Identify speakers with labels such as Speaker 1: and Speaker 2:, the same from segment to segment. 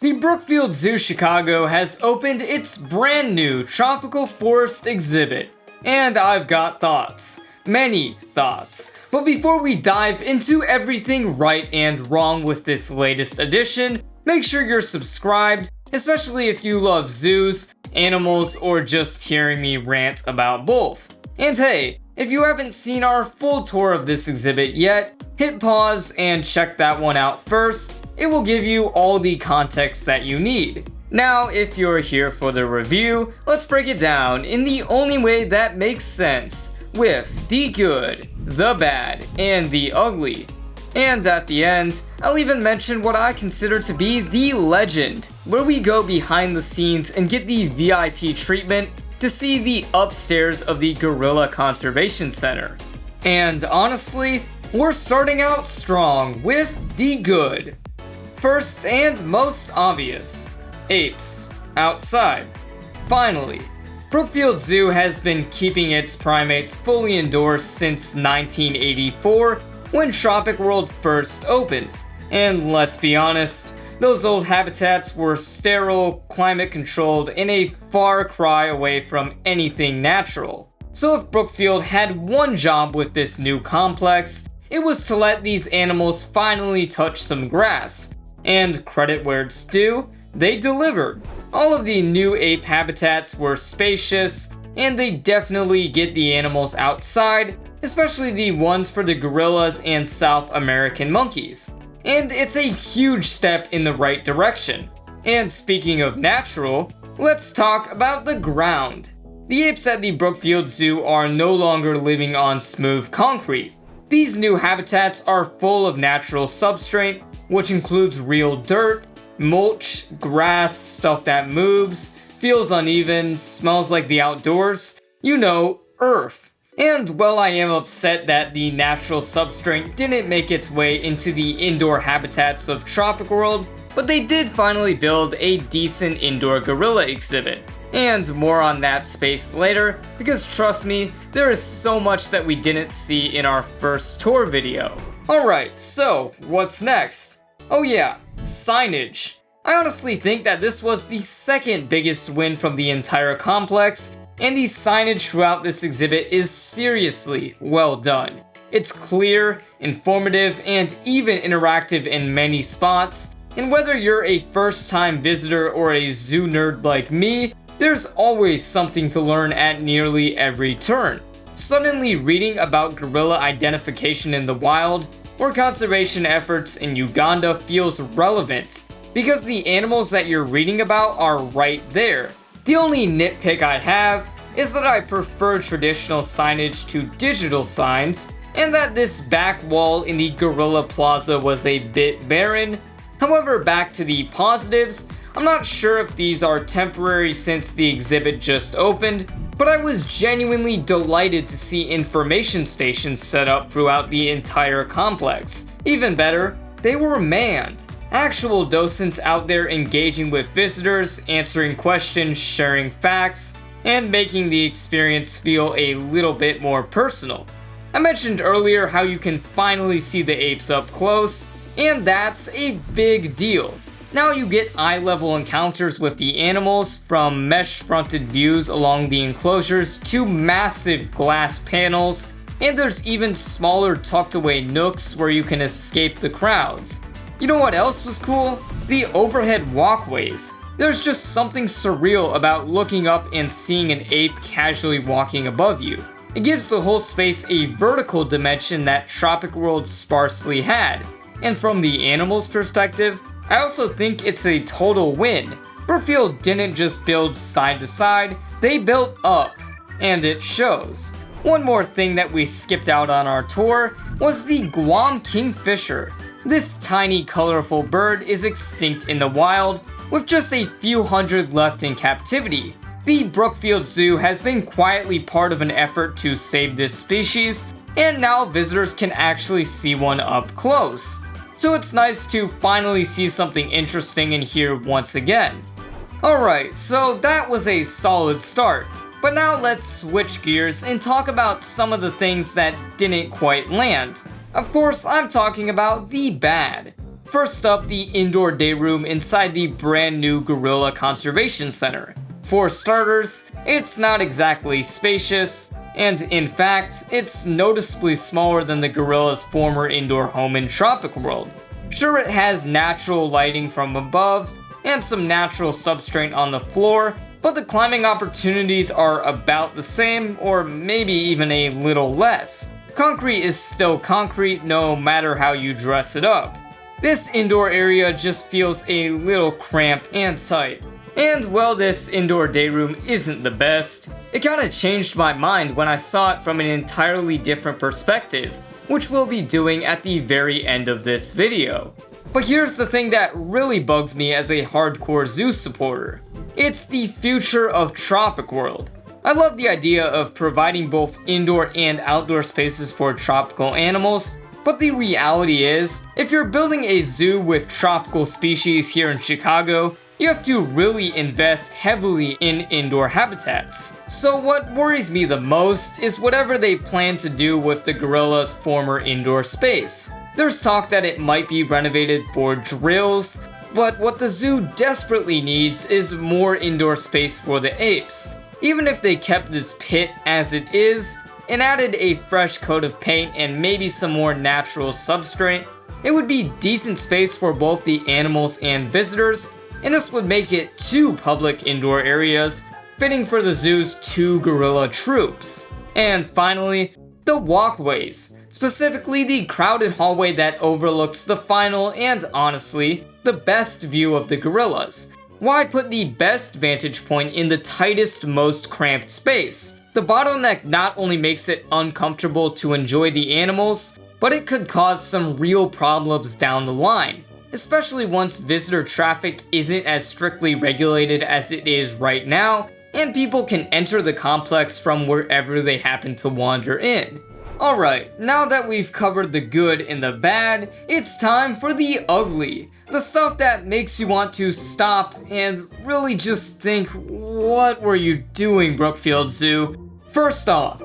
Speaker 1: The Brookfield Zoo Chicago has opened its brand new tropical forest exhibit, and I've got thoughts. Many thoughts. But before we dive into everything right and wrong with this latest edition, make sure you're subscribed, especially if you love zoos, animals, or just hearing me rant about both. And hey, if you haven't seen our full tour of this exhibit yet, hit pause and check that one out first. It will give you all the context that you need. Now, if you're here for the review, let's break it down in the only way that makes sense, with the good, the bad, and the ugly. And at the end, I'll even mention what I consider to be the legend, where we go behind the scenes and get the VIP treatment to see the upstairs of the Gorilla Conservation Center. And honestly, we're starting out strong with the good. First and most obvious, apes, outside. Finally, Brookfield Zoo has been keeping its primates fully indoors since 1984, when Tropic World first opened. And let's be honest, those old habitats were sterile, climate-controlled, and a far cry away from anything natural. So if Brookfield had one job with this new complex, it was to let these animals finally touch some grass. And credit where it's due, they delivered. All of the new ape habitats were spacious, and they definitely get the animals outside, especially the ones for the gorillas and South American monkeys. And it's a huge step in the right direction. And speaking of natural, let's talk about the ground. The apes at the Brookfield Zoo are no longer living on smooth concrete. These new habitats are full of natural substrate, which includes real dirt, mulch, grass, stuff that moves, feels uneven, smells like the outdoors, you know, earth. And while I am upset that the natural substrate didn't make its way into the indoor habitats of Tropic World, but they did finally build a decent indoor gorilla exhibit. And more on that space later, because trust me, there is so much that we didn't see in our first tour video. Alright, so what's next? Oh yeah, signage. I honestly think that this was the second biggest win from the entire complex, and the signage throughout this exhibit is seriously well done. It's clear, informative, and even interactive in many spots, and whether you're a first-time visitor or a zoo nerd like me, there's always something to learn at nearly every turn. Suddenly reading about gorilla identification in the wild or conservation efforts in Uganda feels relevant, because the animals that you're reading about are right there. The only nitpick I have is that I prefer traditional signage to digital signs, and that this back wall in the Gorilla Plaza was a bit barren. However, back to the positives, I'm not sure if these are temporary since the exhibit just opened, but I was genuinely delighted to see information stations set up throughout the entire complex. Even better, they were manned. Actual docents out there engaging with visitors, answering questions, sharing facts, and making the experience feel a little bit more personal. I mentioned earlier how you can finally see the apes up close, and that's a big deal. Now you get eye-level encounters with the animals, from mesh-fronted views along the enclosures to massive glass panels, and there's even smaller tucked-away nooks where you can escape the crowds. You know what else was cool? The overhead walkways. There's just something surreal about looking up and seeing an ape casually walking above you. It gives the whole space a vertical dimension that Tropic World sparsely had. And from the animals' perspective, I also think it's a total win. Brookfield didn't just build side to side, they built up. And it shows. One more thing that we skipped out on our tour was the Guam kingfisher. This tiny, colorful bird is extinct in the wild, with just a few hundred left in captivity. The Brookfield Zoo has been quietly part of an effort to save this species, and now visitors can actually see one up close. So it's nice to finally see something interesting in here once again. Alright, so that was a solid start. But now let's switch gears and talk about some of the things that didn't quite land. Of course, I'm talking about the bad. First up, the indoor day room inside the brand new Gorilla Conservation Center. For starters, it's not exactly spacious, and in fact, it's noticeably smaller than the gorilla's former indoor home in Tropic World. Sure, it has natural lighting from above, and some natural substrate on the floor, but the climbing opportunities are about the same, or maybe even a little less. Concrete is still concrete no matter how you dress it up. This indoor area just feels a little cramped and tight. And while this indoor day room isn't the best, it kinda changed my mind when I saw it from an entirely different perspective, which we'll be doing at the very end of this video. But here's the thing that really bugs me as a hardcore zoo supporter. It's the future of Tropic World. I love the idea of providing both indoor and outdoor spaces for tropical animals, but the reality is, if you're building a zoo with tropical species here in Chicago, you have to really invest heavily in indoor habitats. So what worries me the most is whatever they plan to do with the gorilla's former indoor space. There's talk that it might be renovated for drills, but what the zoo desperately needs is more indoor space for the apes. Even if they kept this pit as it is, and added a fresh coat of paint and maybe some more natural substrate, it would be decent space for both the animals and visitors, and this would make it 2 public indoor areas, fitting for the zoo's 2 gorilla troops. And finally, the walkways, specifically the crowded hallway that overlooks the final and honestly, the best view of the gorillas. Why put the best vantage point in the tightest, most cramped space? The bottleneck not only makes it uncomfortable to enjoy the animals, but it could cause some real problems down the line, especially once visitor traffic isn't as strictly regulated as it is right now, and people can enter the complex from wherever they happen to wander in. Alright, now that we've covered the good and the bad, it's time for the ugly. The stuff that makes you want to stop and really just think, what were you doing, Brookfield Zoo? First off,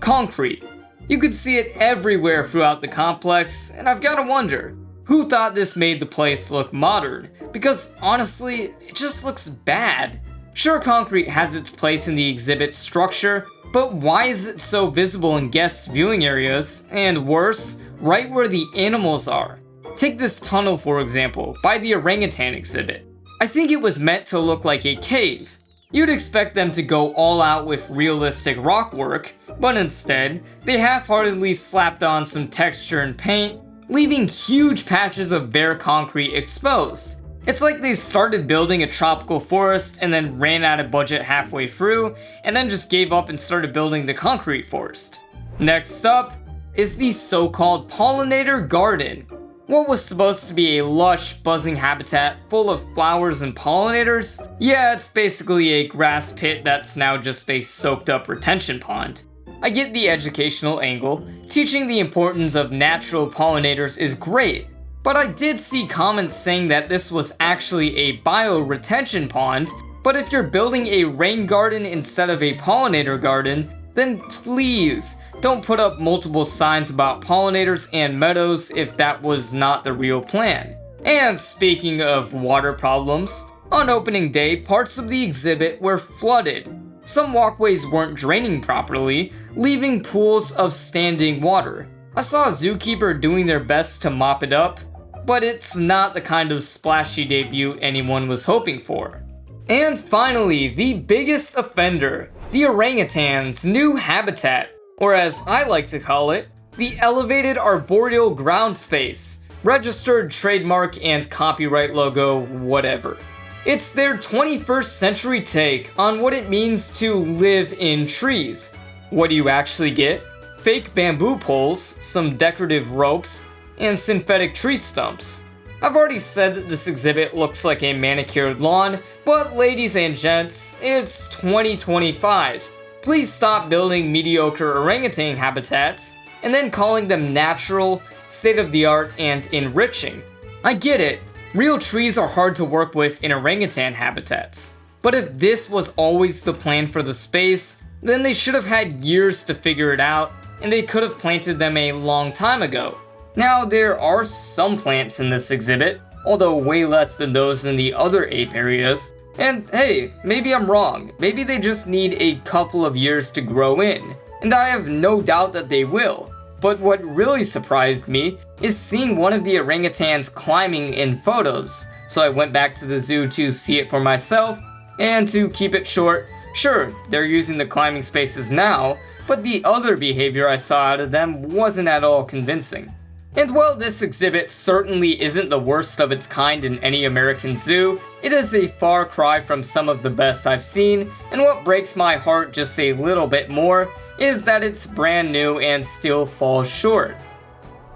Speaker 1: concrete. You could see it everywhere throughout the complex, and I've gotta wonder, who thought this made the place look modern? Because honestly, it just looks bad. Sure, concrete has its place in the exhibit structure, but why is it so visible in guest viewing areas, and worse, right where the animals are? Take this tunnel for example, by the orangutan exhibit. I think it was meant to look like a cave. You'd expect them to go all out with realistic rock work, but instead, they half-heartedly slapped on some texture and paint, leaving huge patches of bare concrete exposed. It's like they started building a tropical forest and then ran out of budget halfway through, and then just gave up and started building the concrete forest. Next up is the so-called pollinator garden. What was supposed to be a lush, buzzing habitat full of flowers and pollinators? Yeah, it's basically a grass pit that's now just a soaked-up retention pond. I get the educational angle. Teaching the importance of natural pollinators is great, but I did see comments saying that this was actually a bioretention pond, but if you're building a rain garden instead of a pollinator garden, then please don't put up multiple signs about pollinators and meadows if that was not the real plan. And speaking of water problems, on opening day, parts of the exhibit were flooded. Some walkways weren't draining properly, leaving pools of standing water. I saw a zookeeper doing their best to mop it up, but it's not the kind of splashy debut anyone was hoping for. And finally, the biggest offender, the orangutan's new habitat, or as I like to call it, the elevated arboreal ground space, registered trademark and copyright logo, whatever. It's their 21st century take on what it means to live in trees. What do you actually get? Fake bamboo poles, some decorative ropes, and synthetic tree stumps. I've already said that this exhibit looks like a manicured lawn, but ladies and gents, it's 2025. Please stop building mediocre orangutan habitats and then calling them natural, state-of-the-art, and enriching. I get it, real trees are hard to work with in orangutan habitats. But if this was always the plan for the space, then they should have had years to figure it out, and they could have planted them a long time ago. Now, there are some plants in this exhibit, although way less than those in the other apiaries. And hey, maybe I'm wrong. Maybe they just need a couple of years to grow in, and I have no doubt that they will. But what really surprised me is seeing one of the orangutans climbing in photos. So I went back to the zoo to see it for myself, and to keep it short, sure, they're using the climbing spaces now, but the other behavior I saw out of them wasn't at all convincing. And while this exhibit certainly isn't the worst of its kind in any American zoo, it is a far cry from some of the best I've seen, and what breaks my heart just a little bit more is that it's brand new and still falls short.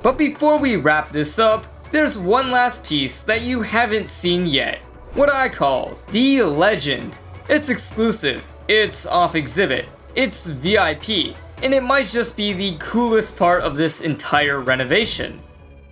Speaker 1: But before we wrap this up, there's one last piece that you haven't seen yet. What I call the legend. It's exclusive, it's off exhibit, it's VIP, and it might just be the coolest part of this entire renovation.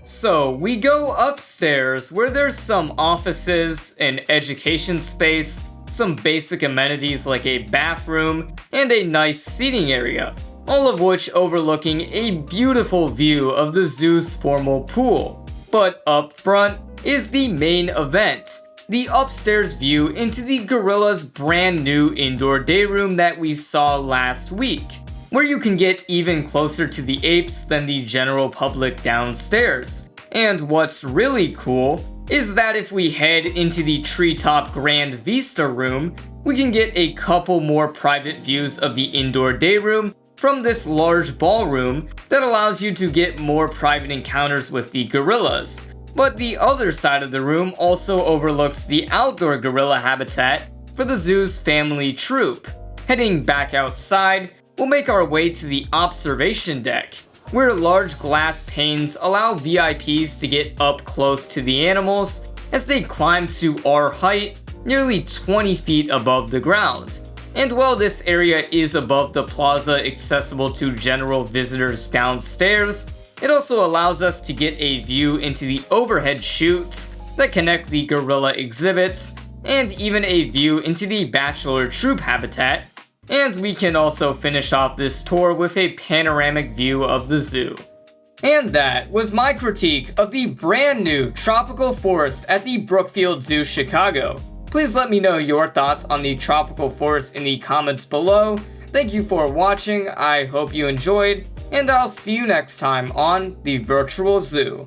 Speaker 1: So we go upstairs where there's some offices, an education space, some basic amenities like a bathroom, and a nice seating area, all of which overlooking a beautiful view of the zoo's formal pool. But up front is the main event, the upstairs view into the gorilla's brand new indoor day room that we saw last week, where you can get even closer to the apes than the general public downstairs. And what's really cool is that if we head into the treetop grand vista room, we can get a couple more private views of the indoor day room from this large ballroom that allows you to get more private encounters with the gorillas. But the other side of the room also overlooks the outdoor gorilla habitat for the zoo's family troop. Heading back outside, we'll make our way to the observation deck, where large glass panes allow VIPs to get up close to the animals as they climb to our height, nearly 20 feet above the ground. And while this area is above the plaza accessible to general visitors downstairs, it also allows us to get a view into the overhead chutes that connect the gorilla exhibits, and even a view into the bachelor troop habitat. And we can also finish off this tour with a panoramic view of the zoo. And that was my critique of the brand new tropical forest at the Brookfield Zoo, Chicago. Please let me know your thoughts on the tropical forest in the comments below. Thank you for watching, I hope you enjoyed, and I'll see you next time on the Virtual Zoo.